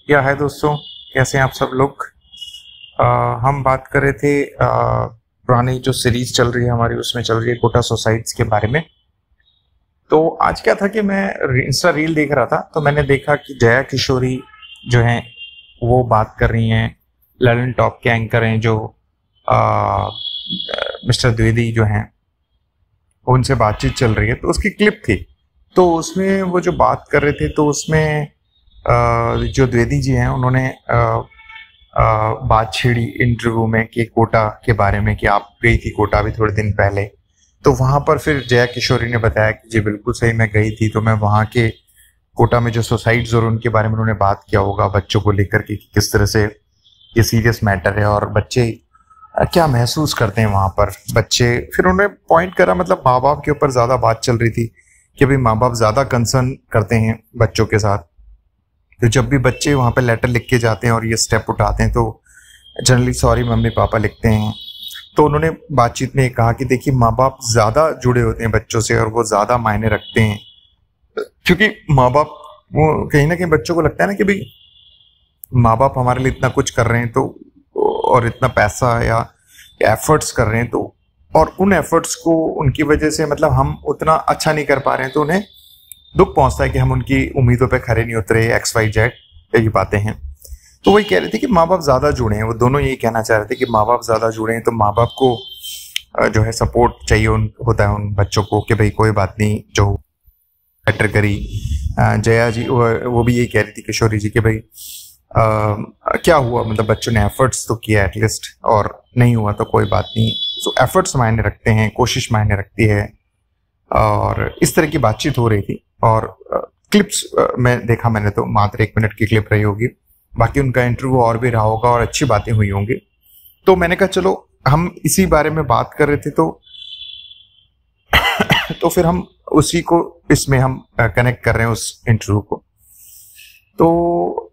या है दोस्तों, कैसे हैं आप सब लोग। हम बात कर रहे थे पुरानी जो सीरीज चल रही है हमारी, उसमें चल रही है कोटा सुसाइड्स के बारे में। तो आज क्या था कि मैं इंस्टा रील देख रहा था, तो मैंने देखा कि जया किशोरी जो हैं वो बात कर रही हैं, ललन टॉप के एंकर हैं जो मिस्टर द्विवेदी जो हैं, उनसे बातचीत चल रही है। तो उसकी क्लिप थी, तो उसमें वो जो बात कर रहे थे, तो उसमें जो द्विवेदी जी हैं उन्होंने बात छेड़ी इंटरव्यू में कि कोटा के बारे में, कि आप गई थी कोटा अभी थोड़े दिन पहले। तो वहाँ पर फिर जया किशोरी ने बताया कि जी बिल्कुल सही, मैं गई थी। तो मैं वहाँ के कोटा में जो सुसाइड्स और उनके बारे में उन्होंने बात किया होगा, बच्चों को लेकर के किस तरह से ये सीरियस मैटर है और बच्चे क्या महसूस करते हैं वहाँ पर बच्चे। फिर उन्होंने पॉइंट करा, मतलब माँ बाप के ऊपर ज़्यादा बात चल रही थी कि भाई माँ बाप ज़्यादा कंसर्न करते हैं बच्चों के साथ। तो जब भी बच्चे वहाँ पे लेटर लिख के जाते हैं और ये स्टेप उठाते हैं, तो जनरली सॉरी मम्मी पापा लिखते हैं। तो उन्होंने बातचीत में कहा कि देखिए, माँ बाप ज़्यादा जुड़े होते हैं बच्चों से और वो ज़्यादा मायने रखते हैं, क्योंकि माँ बाप वो कहीं ना कहीं बच्चों को लगता है ना कि भाई माँ बाप हमारे लिए इतना कुछ कर रहे हैं, तो और इतना पैसा या एफर्ट्स कर रहे हैं, तो और उन एफर्ट्स को उनकी वजह से मतलब हम उतना अच्छा नहीं कर पा रहे हैं, तो उन्हें दुख पहुंचता है कि हम उनकी उम्मीदों पे खरे नहीं उतरे, XYZ ये बातें हैं। तो वही कह रहे थे कि माँ बाप ज़्यादा जुड़े हैं, वो दोनों यही कहना चाह रहे थे कि माँ बाप ज़्यादा जुड़े हैं, तो माँ बाप को जो है सपोर्ट चाहिए होता है उन बच्चों को कि भाई कोई बात नहीं, जो बेटर करी। जया जी वो भी यही कह रही थी किशोरी जी कि भाई क्या हुआ, मतलब बच्चों ने एफर्ट्स तो किया एटलीस्ट, और नहीं हुआ तो कोई बात नहीं। सो एफर्ट्स मायने रखते हैं, कोशिश मायने रखती है, और इस तरह की बातचीत हो रही थी। और क्लिप्स में देखा मैंने, तो मात्र 1 मिनट की क्लिप रही होगी, बाकी उनका इंटरव्यू और भी रहा होगा और अच्छी बातें हुई होंगी। तो मैंने कहा चलो हम इसी बारे में बात कर रहे थे, तो फिर हम उसी को इसमें हम कनेक्ट कर रहे हैं उस इंटरव्यू को। तो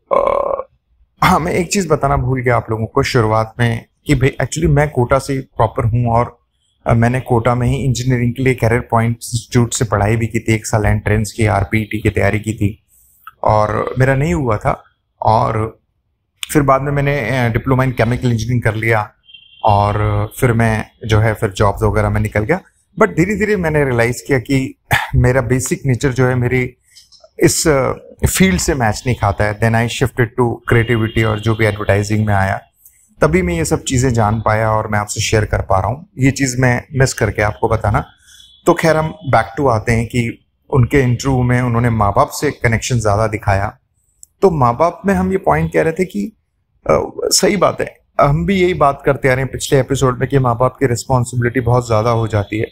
हाँ, मैं एक चीज बताना भूल गया आप लोगों को शुरुआत में कि भाई एक्चुअली मैं कोटा से प्रॉपर हूँ, और मैंने कोटा में ही इंजीनियरिंग के लिए करियर पॉइंट इंस्टीट्यूट से पढ़ाई भी की थी। 1 साल एंट्रेंस की RPET की तैयारी की थी और मेरा नहीं हुआ था, और फिर बाद में मैंने डिप्लोमा इन केमिकल इंजीनियरिंग कर लिया, और फिर मैं जो है फिर जॉब्स वगैरह में निकल गया। बट धीरे धीरे मैंने रियलाइज किया कि मेरा बेसिक नेचर जो है मेरी इस फील्ड से मैच नहीं खाता है। Then I shifted to creativity, और जो भी एडवर्टाइजिंग में आया तभी मैं ये सब चीज़ें जान पाया और मैं आपसे शेयर कर पा रहा हूँ। ये चीज़ मैं मिस करके आपको बताना। तो खैर हम बैक टू आते हैं कि उनके इंटरव्यू में उन्होंने माँ बाप से कनेक्शन ज़्यादा दिखाया। तो माँ बाप में हम ये पॉइंट कह रहे थे कि सही बात है, हम भी यही बात करते आ रहे हैं पिछले एपिसोड में कि माँ बाप की रिस्पॉन्सिबिलिटी बहुत ज़्यादा हो जाती है।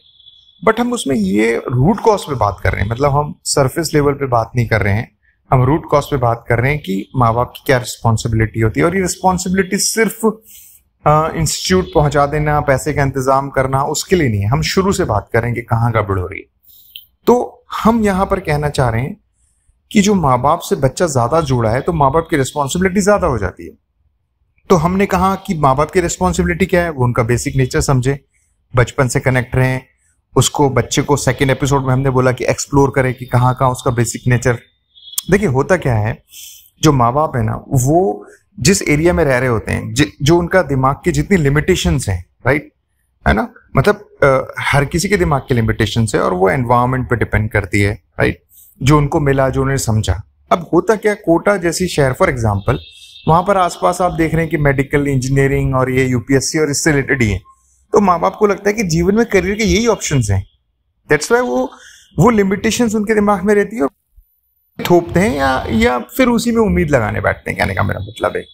बट हम उसमें ये रूट कॉज पे बात कर रहे हैं, मतलब हम सरफेस लेवल पे बात नहीं कर रहे हैं, हम रूट कॉज पे बात कर रहे हैं कि माँ बाप की क्या रिस्पॉन्सिबिलिटी होती है। और ये रिस्पॉन्सिबिलिटी सिर्फ इंस्टीट्यूट पहुंचा देना, पैसे का इंतजाम करना, उसके लिए नहीं है। हम शुरू से बात करें कि कहाँ गड़बड़ हो रही है। तो हम यहाँ पर कहना चाह रहे हैं कि जो माँ बाप से बच्चा ज्यादा जुड़ा है, तो माँ बाप की रिस्पॉन्सिबिलिटी ज्यादा हो जाती है। तो हमने कहा कि माँ बाप की रिस्पॉन्सिबिलिटी क्या है, वो उनका बेसिक नेचर समझे, बचपन से कनेक्ट रहें उसको। बच्चे को सेकेंड एपिसोड में हमने बोला कि एक्सप्लोर करें कि कहाँ कहाँ उसका बेसिक नेचर। देखिए होता क्या है, जो माँ बाप है ना, वो जिस एरिया में रह रहे होते हैं, जो उनका दिमाग की जितनी लिमिटेशंस हैं, राइट, है ना, मतलब हर किसी के दिमाग की लिमिटेशंस है, और वो एनवायरनमेंट पे डिपेंड करती है, राइट, जो उनको मिला, जो उन्होंने समझा। अब होता क्या, कोटा जैसी शहर फॉर एग्जाम्पल, वहां पर आसपास आप देख रहे हैं कि मेडिकल इंजीनियरिंग और ये UPSC और इससे रिलेटेड ही है। तो माँ बाप को लगता है कि जीवन में करियर के यही ऑप्शंस हैं। दैट्स वाई वो लिमिटेशंस उनके दिमाग में रहती है और थोपते हैं या फिर उसी में उम्मीद लगाने बैठते हैं, कहने का मेरा मतलब है।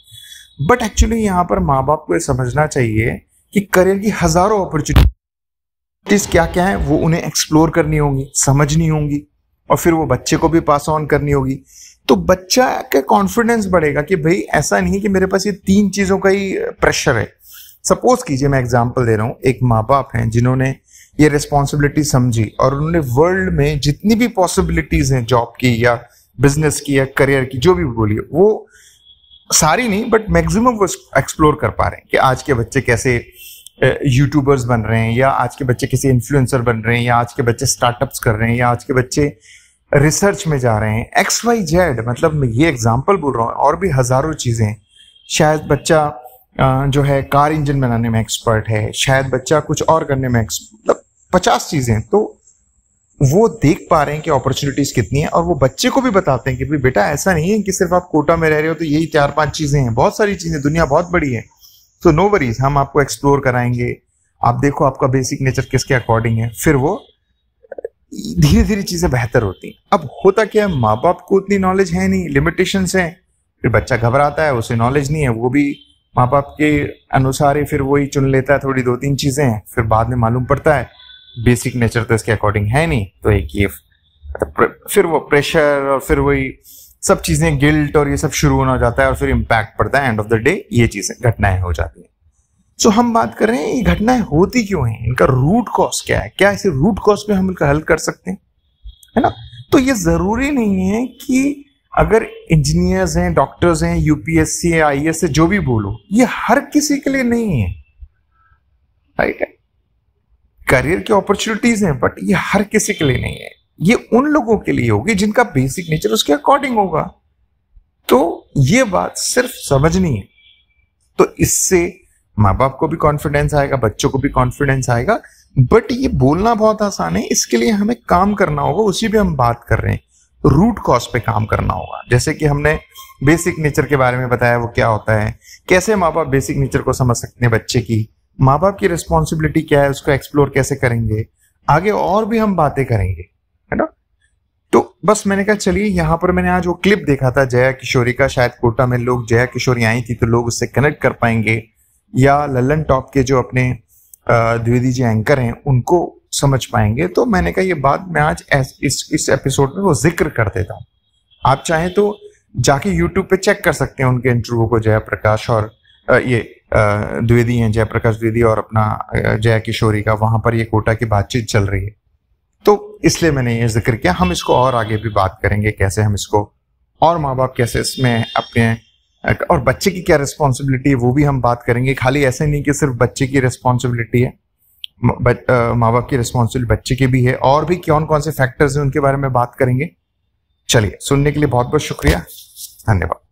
बट एक्चुअली यहाँ पर माँ बाप को ये समझना चाहिए कि करियर की हजारों अपॉर्चुनिटीज क्या क्या है, वो उन्हें एक्सप्लोर करनी होंगी, समझनी होंगी, और फिर वो बच्चे को भी पास ऑन करनी होगी। तो बच्चा का कॉन्फिडेंस बढ़ेगा कि भाई ऐसा नहीं कि मेरे पास ये 3 चीजों का ही प्रेशर है। सपोज कीजिए, मैं एग्जांपल दे रहा हूं, एक माँ बाप हैं जिन्होंने ये रिस्पॉन्सिबिलिटी समझी और उन्होंने वर्ल्ड में जितनी भी पॉसिबिलिटीज हैं जॉब की या बिजनेस की या करियर की, जो भी बोलिए, वो सारी नहीं बट मैक्सिमम वो एक्सप्लोर कर पा रहे हैं कि आज के बच्चे कैसे यूट्यूबर्स बन रहे हैं, या आज के बच्चे कैसे इन्फ्लुएंसर बन रहे हैं, या आज के बच्चे स्टार्टअप्स कर रहे हैं, या आज के बच्चे रिसर्च में जा रहे हैं, XYZ, मतलब मैं ये एग्जाम्पल बोल रहा हूँ, और भी हजारों चीजें हैं। शायद बच्चा जो है कार इंजन बनाने में एक्सपर्ट है, शायद बच्चा कुछ और करने में मतलब 50 चीजें। तो वो देख पा रहे हैं कि अपॉर्चुनिटीज कितनी है, और वो बच्चे को भी बताते हैं कि भाई बेटा ऐसा नहीं है कि सिर्फ आप कोटा में रह रहे हो तो यही 4-5 चीजें हैं, बहुत सारी चीजें, दुनिया बहुत बड़ी है। तो नो वरीज, हम आपको एक्सप्लोर कराएंगे। आप देखो आपका बेसिक नेचर किसके अकॉर्डिंग है, फिर वो धीरे धीरे चीजें बेहतर होती हैं। अब होता क्या है, माँ बाप को उतनी नॉलेज है नहीं, लिमिटेशंस हैं, फिर बच्चा घबराता है, उसे नॉलेज नहीं है, वो भी माँ बाप के अनुसार ही फिर वही चुन लेता है, थोड़ी 2-3 चीजें हैं, फिर बाद में मालूम पड़ता है बेसिक नेचर तो इसके अकॉर्डिंग है नहीं। तो एक ये फिर वो प्रेशर और फिर वही सब चीजें, गिल्ट और ये सब शुरू होना हो जाता है, और फिर इम्पैक्ट पड़ता है। एंड ऑफ द डे ये चीजें घटनाएं हो जाती हैं। सो हम बात कर रहे हैं ये घटनाएं होती क्यों हैं, इनका रूट कॉज क्या है, क्या इसे रूट कॉज पे हम इनका हल कर सकते हैं, है ना। तो ये जरूरी नहीं है कि अगर इंजीनियर्स हैं, डॉक्टर्स हैं, यूपीएससी है, आईएएस है, जो भी बोलो, ये हर किसी के लिए नहीं है, राइट है। करियर की अपॉर्चुनिटीज हैं, बट ये हर किसी के लिए नहीं है। ये उन लोगों के लिए होगी जिनका बेसिक नेचर उसके अकॉर्डिंग होगा। तो ये बात सिर्फ समझनी है, तो इससे माँ बाप को भी कॉन्फिडेंस आएगा, बच्चों को भी कॉन्फिडेंस आएगा। बट ये बोलना बहुत आसान है, इसके लिए हमें काम करना होगा, उसी पे हम बात कर रहे हैं। रूट कॉज पे काम करना होगा। जैसे कि हमने बेसिक नेचर के बारे में बताया, वो क्या होता है, कैसे माँ बाप बेसिक नेचर को समझ सकते हैं बच्चे की, माँ बाप की रिस्पॉन्सिबिलिटी क्या है, उसको एक्सप्लोर कैसे करेंगे, आगे और भी हम बातें करेंगे, है ना। तो बस मैंने कहा चलिए, यहाँ पर मैंने आज वो क्लिप देखा था जया किशोरी का, शायद कोटा में लोग, जया किशोरी आई थी तो लोग उससे कनेक्ट कर पाएंगे, या लल्लन टॉप के जो अपने द्विवेदी जी एंकर हैं उनको समझ पाएंगे। तो मैंने कहा ये बात मैं आज इस एपिसोड में वो जिक्र कर देता हूँ। आप चाहें तो जाके यूट्यूब पे चेक कर सकते हैं उनके इंटरव्यू को, जयप्रकाश और ये द्विवेदी हैं, जयप्रकाश द्विवेदी और अपना जया किशोरी का, वहां पर ये कोटा की बातचीत चल रही है। तो इसलिए मैंने ये जिक्र किया। हम इसको और आगे भी बात करेंगे, कैसे हम इसको, और माँ बाप कैसे इसमें अपने, और बच्चे की क्या रिस्पॉन्सिबिलिटी है वो भी हम बात करेंगे। खाली ऐसे नहीं कि सिर्फ बच्चे की रिस्पॉन्सिबिलिटी है, माँ बाप की रिस्पॉन्सिबिलिटी बच्चे की भी है, और भी कौन कौन से फैक्टर्स हैं उनके बारे में बात करेंगे। चलिए, सुनने के लिए बहुत बहुत शुक्रिया, धन्यवाद।